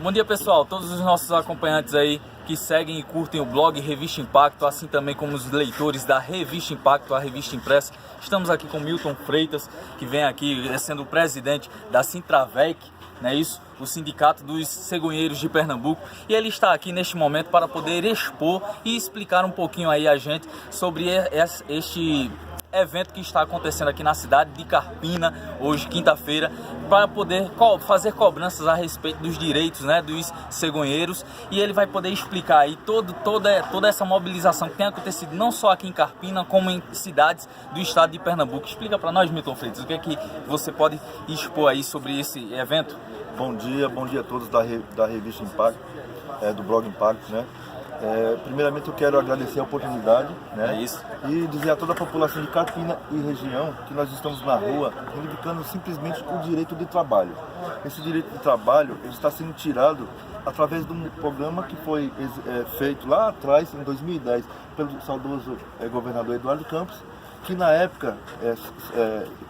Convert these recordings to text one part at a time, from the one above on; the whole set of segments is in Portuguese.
Bom dia, pessoal, todos os nossos acompanhantes aí que seguem e curtem o blog Revista Impacto, assim também como os leitores da Revista Impacto, a revista impressa. Estamos aqui com Milton Freitas, que vem aqui sendo o presidente da Sintravec, não é isso? O Sindicato dos Cegonheiros de Pernambuco, e ele está aqui neste momento para poder expor e explicar um pouquinho aí a gente sobre este evento que está acontecendo aqui na cidade de Carpina, hoje, quinta-feira, para poder fazer cobranças a respeito dos direitos, né, dos cegonheiros, e ele vai poder explicar aí toda essa mobilização que tem acontecido não só aqui em Carpina, como em cidades do estado de Pernambuco. Explica para nós, Milton Freitas, o que é que você pode expor aí sobre esse evento? Bom dia a todos da Revista Impacto, do blog Impacto, né? Primeiramente eu quero agradecer a oportunidade, né? É isso. E dizer a toda a população de Carpina e região que nós estamos na rua reivindicando simplesmente o direito de trabalho. Esse direito de trabalho ele está sendo tirado através de um programa que foi feito lá atrás, em 2010, pelo saudoso governador Eduardo Campos, que na época,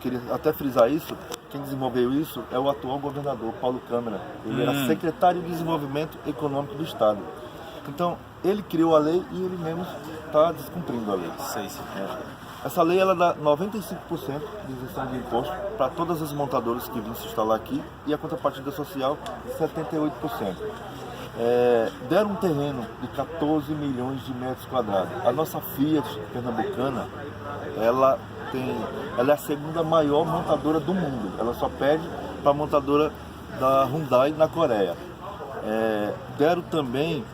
queria até frisar isso, quem desenvolveu isso é o atual governador, Paulo Câmara. Ele era secretário de Desenvolvimento Econômico do Estado. Então, ele criou a lei e ele mesmo está descumprindo a lei. Essa lei ela dá 95% de isenção de imposto para todas as montadoras que vêm se instalar aqui e a contrapartida social 78%. Deram um terreno de 14 milhões de metros quadrados. A nossa Fiat pernambucana, ela é a segunda maior montadora do mundo. Ela só perde para a montadora da Hyundai na Coreia. Deram também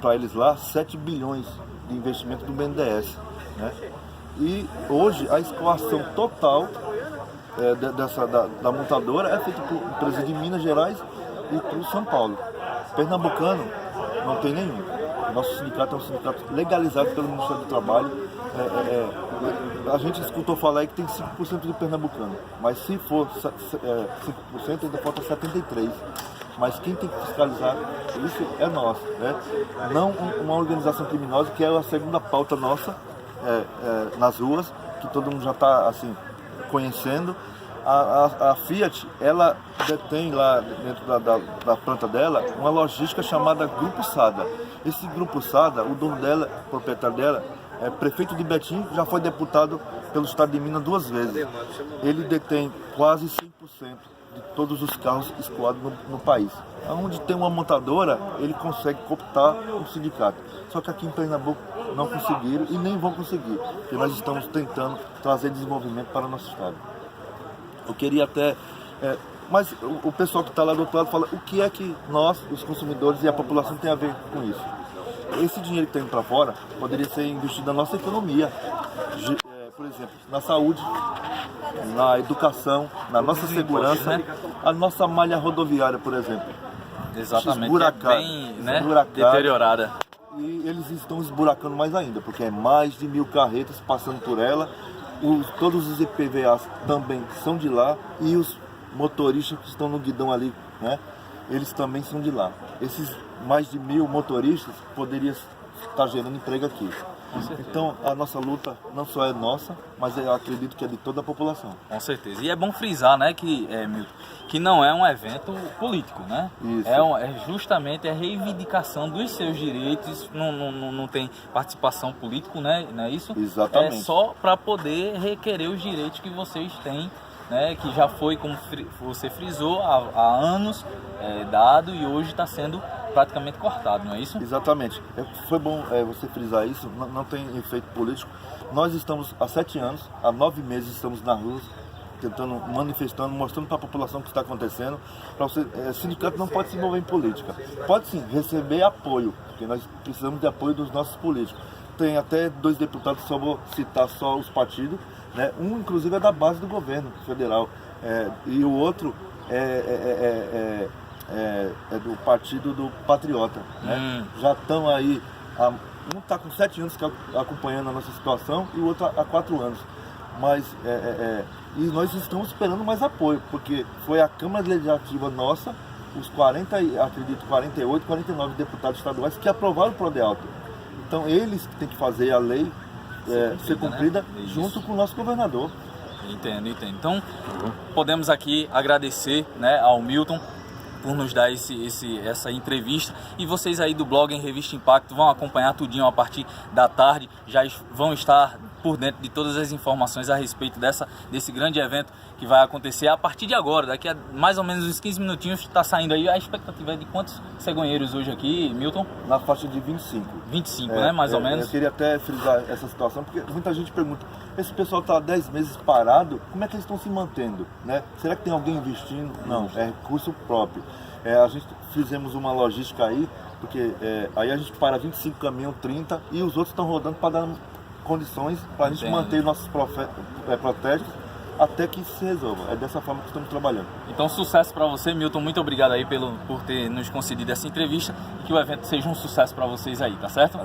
para eles lá 7 bilhões de investimento do BNDES, né? E hoje a escoação total da montadora é feita por empresas de Minas Gerais e por São Paulo. Pernambucano não tem nenhum. Nosso sindicato é um sindicato legalizado pelo Ministério do Trabalho. A gente escutou falar aí que tem 5% de pernambucano, mas se for 5% ainda falta 73%. Mas quem tem que fiscalizar isso é nós, né? Não uma organização criminosa, que é a segunda pauta nossa nas ruas, que todo mundo já está assim, conhecendo. A Fiat, ela detém lá dentro da planta dela uma logística chamada Grupo Sada. Esse Grupo Sada, o dono dela, o proprietário dela, é prefeito de Betim, já foi deputado pelo estado de Minas 2 vezes. Ele detém quase 100% de todos os carros escoados no país. Onde tem uma montadora, ele consegue cooptar um sindicato. Só que aqui em Pernambuco não conseguiram e nem vão conseguir, porque nós estamos tentando trazer desenvolvimento para o nosso estado. Eu queria até... mas o pessoal que está lá do outro lado fala o que é que nós, os consumidores e a população tem a ver com isso. Esse dinheiro que está indo para fora poderia ser investido na nossa economia, por exemplo, na saúde, na educação, na nossa segurança, né? A nossa malha rodoviária, por exemplo. Exatamente, é bem, né, deteriorada. E eles estão esburacando mais ainda, porque é mais de 1000 carretas passando por ela. Todos os IPVAs também são de lá e os motoristas que estão no guidão ali, né, eles também são de lá. Esses mais de 1000 motoristas poderiam estar gerando emprego aqui. Então a nossa luta não só é nossa, mas eu acredito que é de toda a população. Com certeza. E é bom frisar, né, Milton, que não é um evento político, né? Isso. É justamente a reivindicação dos seus direitos, não tem participação política, né? Não é isso? Exatamente. É só para poder requerer os direitos que vocês têm, né, que já foi, como você frisou, há anos dado e hoje está sendo praticamente cortado, não é isso? Exatamente. Foi bom você frisar isso, não tem efeito político. Nós estamos há 7 anos, há 9 meses estamos na rua, tentando, manifestando, mostrando para a população o que está acontecendo. O sindicato não pode se envolver em política. Pode sim receber apoio, porque nós precisamos de apoio dos nossos políticos. Tem até 2 deputados, só vou citar só os partidos, né? Um inclusive é da base do governo federal, e o outro é do Partido do Patriota, né? Já estão aí, um está com 7 anos acompanhando a nossa situação e o outro há 4 anos. Mas e nós estamos esperando mais apoio, porque foi a Câmara Legislativa nossa, os 48, 49 deputados estaduais que aprovaram o Prodealto. Então eles têm que fazer a lei ser cumprida, né? Junto com o nosso governador. Entendo. Então podemos aqui agradecer, né, ao Milton por nos dar essa entrevista. E vocês aí do blog em Revista Impacto vão acompanhar tudinho a partir da tarde, já vão estar por dentro de todas as informações a respeito desse grande evento que vai acontecer a partir de agora. Daqui a mais ou menos uns 15 minutinhos está saindo aí. A expectativa é de quantos cegonheiros hoje aqui, Milton? Na faixa de 25. 25, né? Mais ou menos. Eu queria até frisar essa situação, porque muita gente pergunta, esse pessoal está há 10 meses parado, como é que eles estão se mantendo? Né? Será que tem alguém investindo? Não, é recurso próprio. A gente fizemos uma logística aí, porque aí a gente para 25 caminhões, 30, e os outros estão rodando para dar condições para a gente manter nossos protestos até que se resolva. É dessa forma que estamos trabalhando. Então, sucesso para você, Milton. Muito obrigado aí por ter nos concedido essa entrevista e que o evento seja um sucesso para vocês aí, tá certo?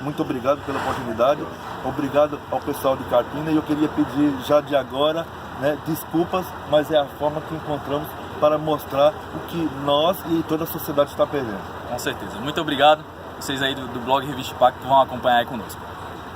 Muito obrigado pela oportunidade, obrigado ao pessoal de Carpina, e eu queria pedir já de agora, né, desculpas, mas é a forma que encontramos para mostrar o que nós e toda a sociedade está perdendo. Com certeza. Muito obrigado. Vocês aí do blog Revista Impacto vão acompanhar aí conosco.